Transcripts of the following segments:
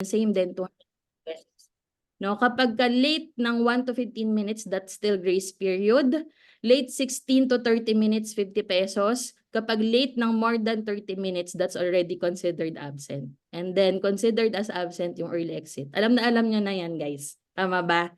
same din 200 pesos. No, kapag late ng 1 to 15 minutes, that's still grace period. Late 16 to 30 minutes, 50 pesos. Kapag late ng more than 30 minutes, that's already considered absent. And then considered as absent yung early exit. Alam nyo na yan, guys. Tama ba?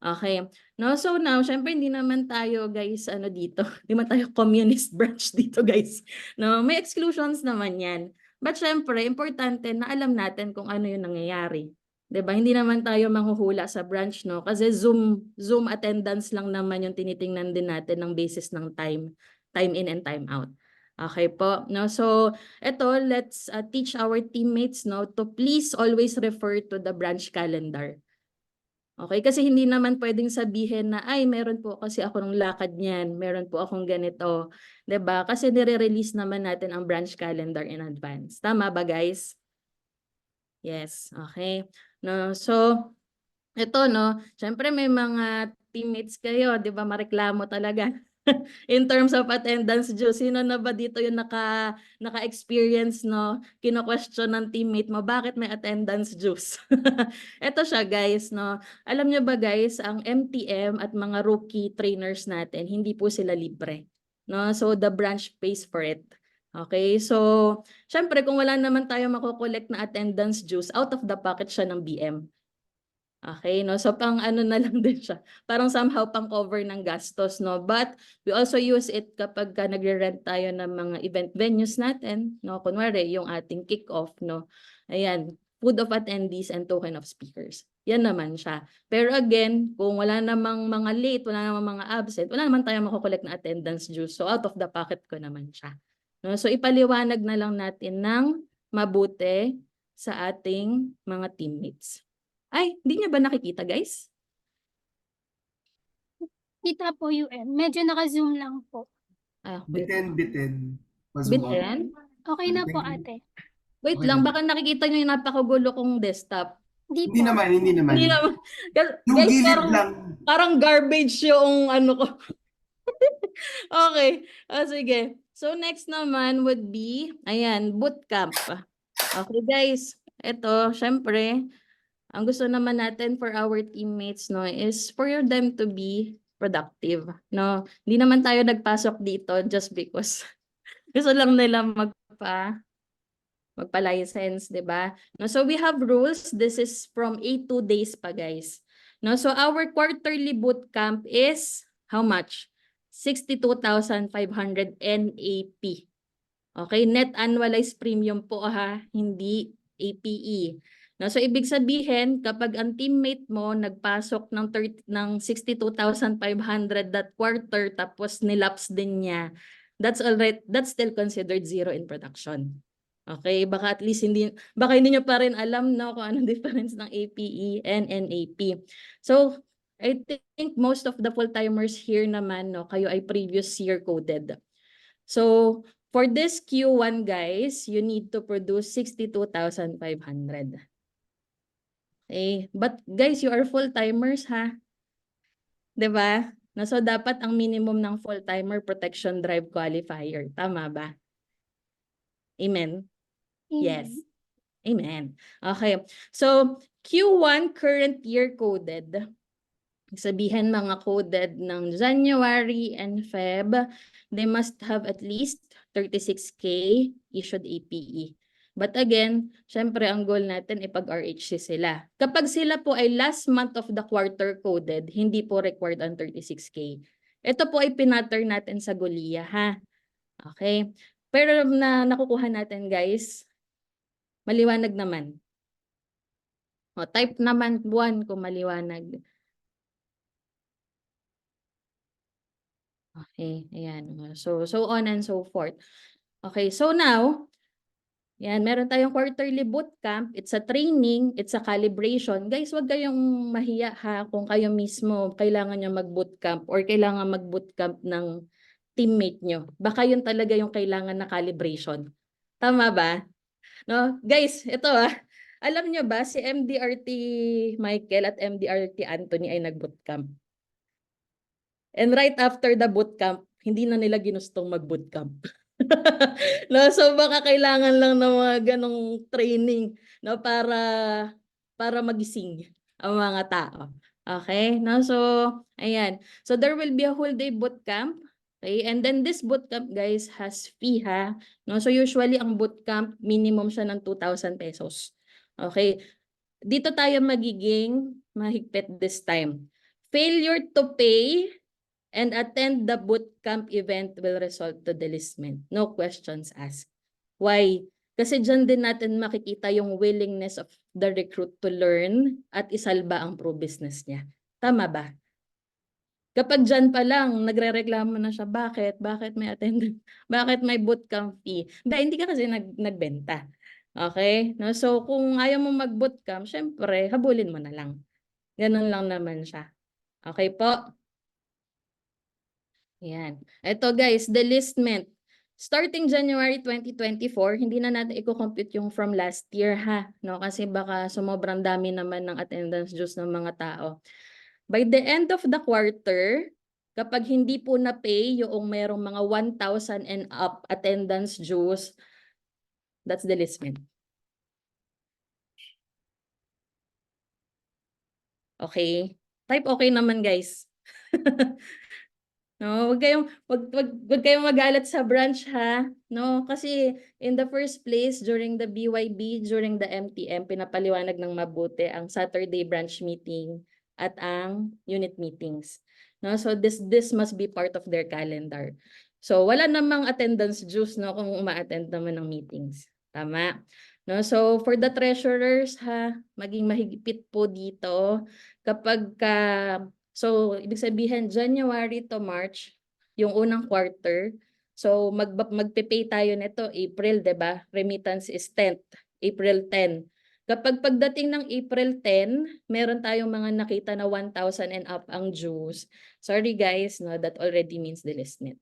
Okay. No, so now, syempre hindi naman tayo, guys, dito. Hindi naman tayo communist branch dito, guys. No, may exclusions naman yan. But syempre, importante na alam natin kung ano yung nangyayari. 'Di ba? Hindi naman tayo manghuhula sa branch, no? Kasi Zoom attendance lang naman yung tinitingnan din natin ng basis ng time in and time out. Okay po. No, so eto, let's teach our teammates, no, to please always refer to the branch calendar. Okay, kasi hindi naman pwedeng sabihin na, ay, meron po kasi ako ng lakad niyan, meron po akong ganito. 'Di ba? Kasi nire-release naman natin ang branch calendar in advance. Tama ba, guys? Yes, okay. No, so ito, no, syempre may mga teammates kayo, 'di ba, mareklamo talaga. In terms of attendance, Diyos, sino na ba dito yung naka-experience, no? Kino-question ng teammate mo, bakit may attendance juice? Ito siya, guys, no? Alam nyo ba, guys, ang MTM at mga rookie trainers natin, hindi po sila libre. No? So, the branch pays for it. Okay, so, syempre, kung wala naman tayo makokollect na attendance juice, out of the pocket siya ng BM. Okay, no? So pang ano na lang din siya. Parang somehow pang cover ng gastos, no? But we also use it kapag nagre-rent tayo ng mga event venues natin, no? Kunwari, yung ating kick-off, no? Ayan, food of attendees and token of speakers. Yan naman siya. Pero again, kung wala namang mga late, wala namang mga absent, wala naman tayo makukulik na attendance dues. So out of the pocket ko naman siya. No? So ipaliwanag na lang natin ng mabuti sa ating mga teammates. Ay, hindi niya ba nakikita, guys? Kita po UN. Medyo naka-zoom lang po. Wait. Bitin. Bitin? Okay na po, ate. Wait Okay lang, na. baka nakikita niyo yung napakagulo kong desktop. Hindi Hindi po. naman. Hindi naman. Yung Guys, gilid lang. parang garbage yung ano ko. Okay. Sige. So next naman would be, ayan, bootcamp. Okay, guys. Ito, syempre, ang gusto naman natin for our teammates, no, is for them to be productive, no? Hindi naman tayo nagpasok dito just because gusto lang nila magpa-license, 'di ba? No, so we have rules. This is from 2 days pa, guys. No, so our quarterly bootcamp is how much? 62,500 NAP. Okay, net annualized premium po ha, hindi APE. No, so ibig sabihin, kapag ang teammate mo nagpasok ng 62,500 that quarter tapos nilapse din niya, that's still considered zero in production. Okay, baka at least baka hindi nyo pa rin alam, no, kung anong difference ng APE and NAP. So I think most of the full-timers here naman, no, kayo ay previous year coded. So for this Q1, guys, you need to produce 62,500. Okay, but guys, you are full-timers, ha? 'Di ba? No, so dapat ang minimum ng full-timer protection drive qualifier. Tama ba? Amen? Yes. Amen. Okay. So Q1 current year coded. Sabihin mga coded ng January and Feb, they must have at least 36K issued APE. But again, syempre ang goal natin ipag-RHC sila. Kapag sila po ay last month of the quarter coded, hindi po required ang 36K. Ito po ay pinattern natin sa Gulia, ha? Okay. Pero nakukuha natin, guys, maliwanag naman. O, type naman 1 kung maliwanag. Okay, ayan. So on and so forth. Okay, so now, yan, meron tayong quarterly bootcamp. It's a training, it's a calibration. Guys, wag kayong mahiya ha kung kayo mismo kailangan nyo mag-bootcamp or kailangan mag-bootcamp ng teammate nyo. Baka yun talaga yung kailangan na calibration. Tama ba? No? Guys, ito alam nyo ba si MDRT Michael at MDRT Anthony ay nag-bootcamp? And right after the bootcamp, hindi na nila ginustong mag-bootcamp. No, so baka kailangan lang ng mga ganong training, no, para para magising ang mga tao. Okay? No? So, ayan. So, there will be a whole day bootcamp. Okay? And then this bootcamp, guys, has fee ha. No? So, usually, ang bootcamp, minimum siya ng 2,000 pesos. Okay? Dito tayo magiging mahigpit this time. Failure to pay and attend the bootcamp event will result to delisment. No questions asked. Why? Kasi dyan din natin makikita yung willingness of the recruit to learn at isalba ang pro-business niya. Tama ba? Kapag dyan pa lang, nagre-reklamo na siya, bakit? Bakit may attendance? Bakit may bootcamp fee? Hindi ka kasi nagbenta. Okay? No? So, kung ayaw mo mag-bootcamp, syempre, habulin mo na lang. Ganun lang naman siya. Okay po? Yan. Ito guys, delistment. Starting January 2024, hindi na natin i-compute yung from last year ha. No? Kasi baka sumobrang dami naman ng attendance dues ng mga tao. By the end of the quarter, kapag hindi po na-pay yung merong mga 1,000 and up attendance dues, that's delistment. Okay? Type okay naman guys. No, wag kayong magalit sa branch ha. No, kasi in the first place during the BYB, during the MTM, pinapaliwanag ng mabuti ang Saturday branch meeting at ang unit meetings. No, so this must be part of their calendar. So wala namang attendance dues no kung uma-attend naman ng meetings. Tama? No, so for the treasurers ha, maging mahigpit po dito kapag so, ibig sabihin, January to March, yung unang quarter. So, magpe-pay tayo nito April, 'di ba? Remittance is 10th, April 10. Kapag pagdating ng April 10, meron tayong mga nakita na 1,000 and up ang dues. Sorry guys, no, that already means delistment.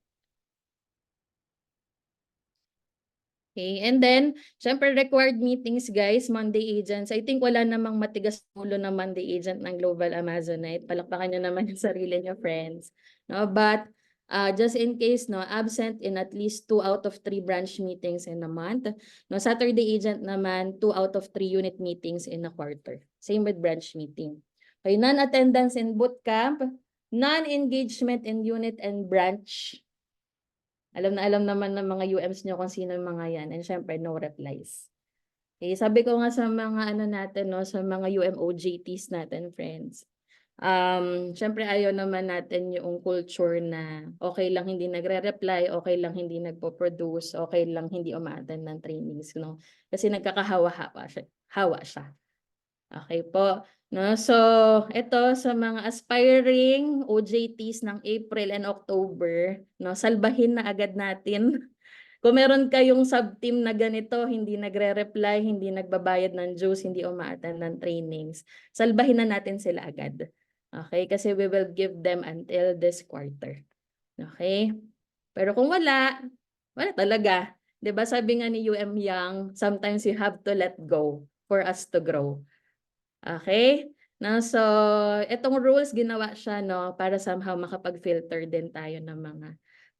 Okay, and then, syempre required meetings guys, Monday agents. I think wala namang matigas ulo na Monday agent ng Global Amazonite. Palakpakan nyo naman yung sarili nyo, friends. No, but just in case, no, absent in at least 2 out of 3 branch meetings in a month. No, Saturday agent naman, 2 out of 3 unit meetings in a quarter. Same with branch meeting. Okay, non-attendance in bootcamp, non-engagement in unit and branch. Alam na alam naman ng mga UMs nyo kung sino yung mga yan. And syempre, no replies. Okay, sabi ko nga sa mga ano natin, no, sa mga UMOJTs natin, friends. Syempre ayaw naman natin yung culture na okay lang hindi nagre-reply, okay lang hindi nagpo-produce, okay lang hindi umaattend ng trainings, no? Kasi nagkakahawa-hawa siya. Hawa siya. Okay po. No, so ito sa mga aspiring OJTs ng April and October, no, salbahin na agad natin. Kung meron kayong sub-team na ganito, hindi nagre-reply, hindi nagbabayad ng dues, hindi umaattend ng trainings, salbahin na natin sila agad. Okay? Kasi we will give them until this quarter. Okay? Pero kung wala talaga. 'Di ba sabi nga ni UM Young, sometimes you have to let go for us to grow. Okay? No, so itong rules ginawa siya no para somehow makapag-filter din tayo ng mga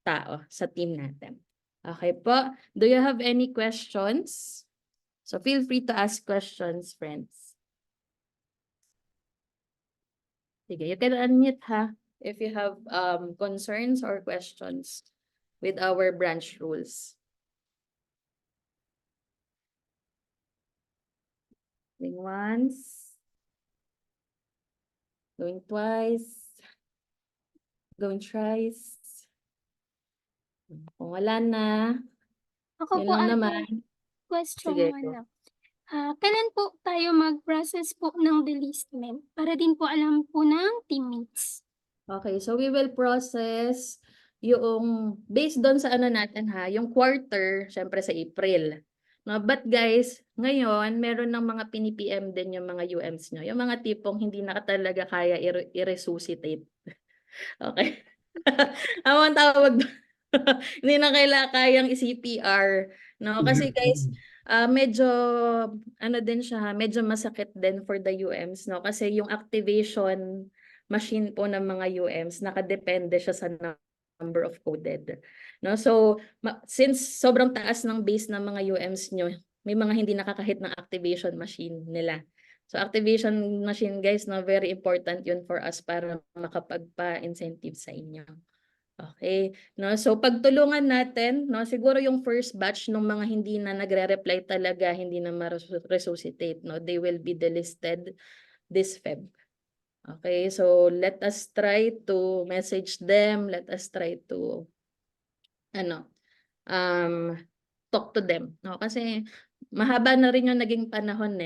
tao sa team natin. Okay po. Do you have any questions? So feel free to ask questions, friends. Sige, you can unmute ha if you have concerns or questions with our branch rules. Going once. Going twice. Going thrice. Kung wala na, Ako yun po lang ate, naman. question Sige mo po. lang. Kailan po tayo mag-process po ng delistment para din po alam po ng teammates? Okay, so we will process yung based doon sa ano natin ha, yung quarter, syempre sa April. No, but guys, ngayon meron ng mga pini-PM din yung mga UMs nyo. Yung mga tipong hindi na talaga kaya i-resuscitate. Okay. Ang tawag doon. Hindi na kayang i-CPR. No? Kasi guys, medyo ano din siya, medyo masakit din for the UMs. No? Kasi yung activation machine po ng mga UMs, nakadepende siya sa number of coded. No? So, since sobrang taas ng base ng mga UMs nyo, may mga hindi nakakahit ng activation machine nila. So activation machine guys, no, very important yun for us para makapagpa-incentive sa inyo. Okay, no? So pagtulungan natin, no, siguro yung first batch ng mga hindi na nagre-reply talaga, hindi na ma-resuscitate, no, they will be delisted this Feb. Okay, so let us try to message them, let us try to talk to them, no? Kasi mahaba na rin yung naging panahon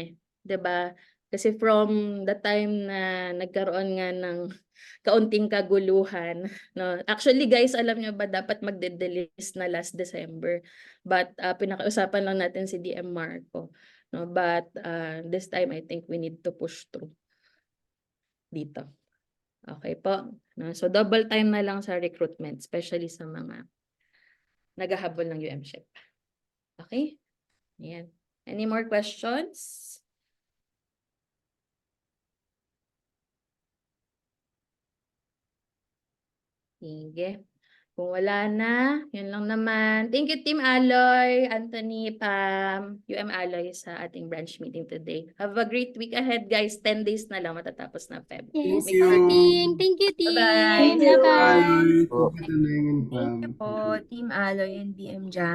'di ba? Kasi from the time na nagkaroon nga ng kaunting kaguluhan, no. Actually guys, alam niyo ba dapat magde-delist na last December. But pinakausapan lang natin si DM Marco, no. But this time I think we need to push through dito. Okay po, no. So double time na lang sa recruitment, especially sa mga naghahabol ng UMShip. Okay? Ayan. Any more questions? Sige. Kung wala na, yun lang naman. Thank you, Team Aloy, Anthony, Pam, UM Aloy sa ating branch meeting today. Have a great week ahead, guys. 10 days na lang matatapos na Feb. Yes Thank po, you. team. Thank you, team. Bye-bye. Bye-bye. Bye. Po. Thank you, Pam. Thank you po, Team Aloy and DM Jam.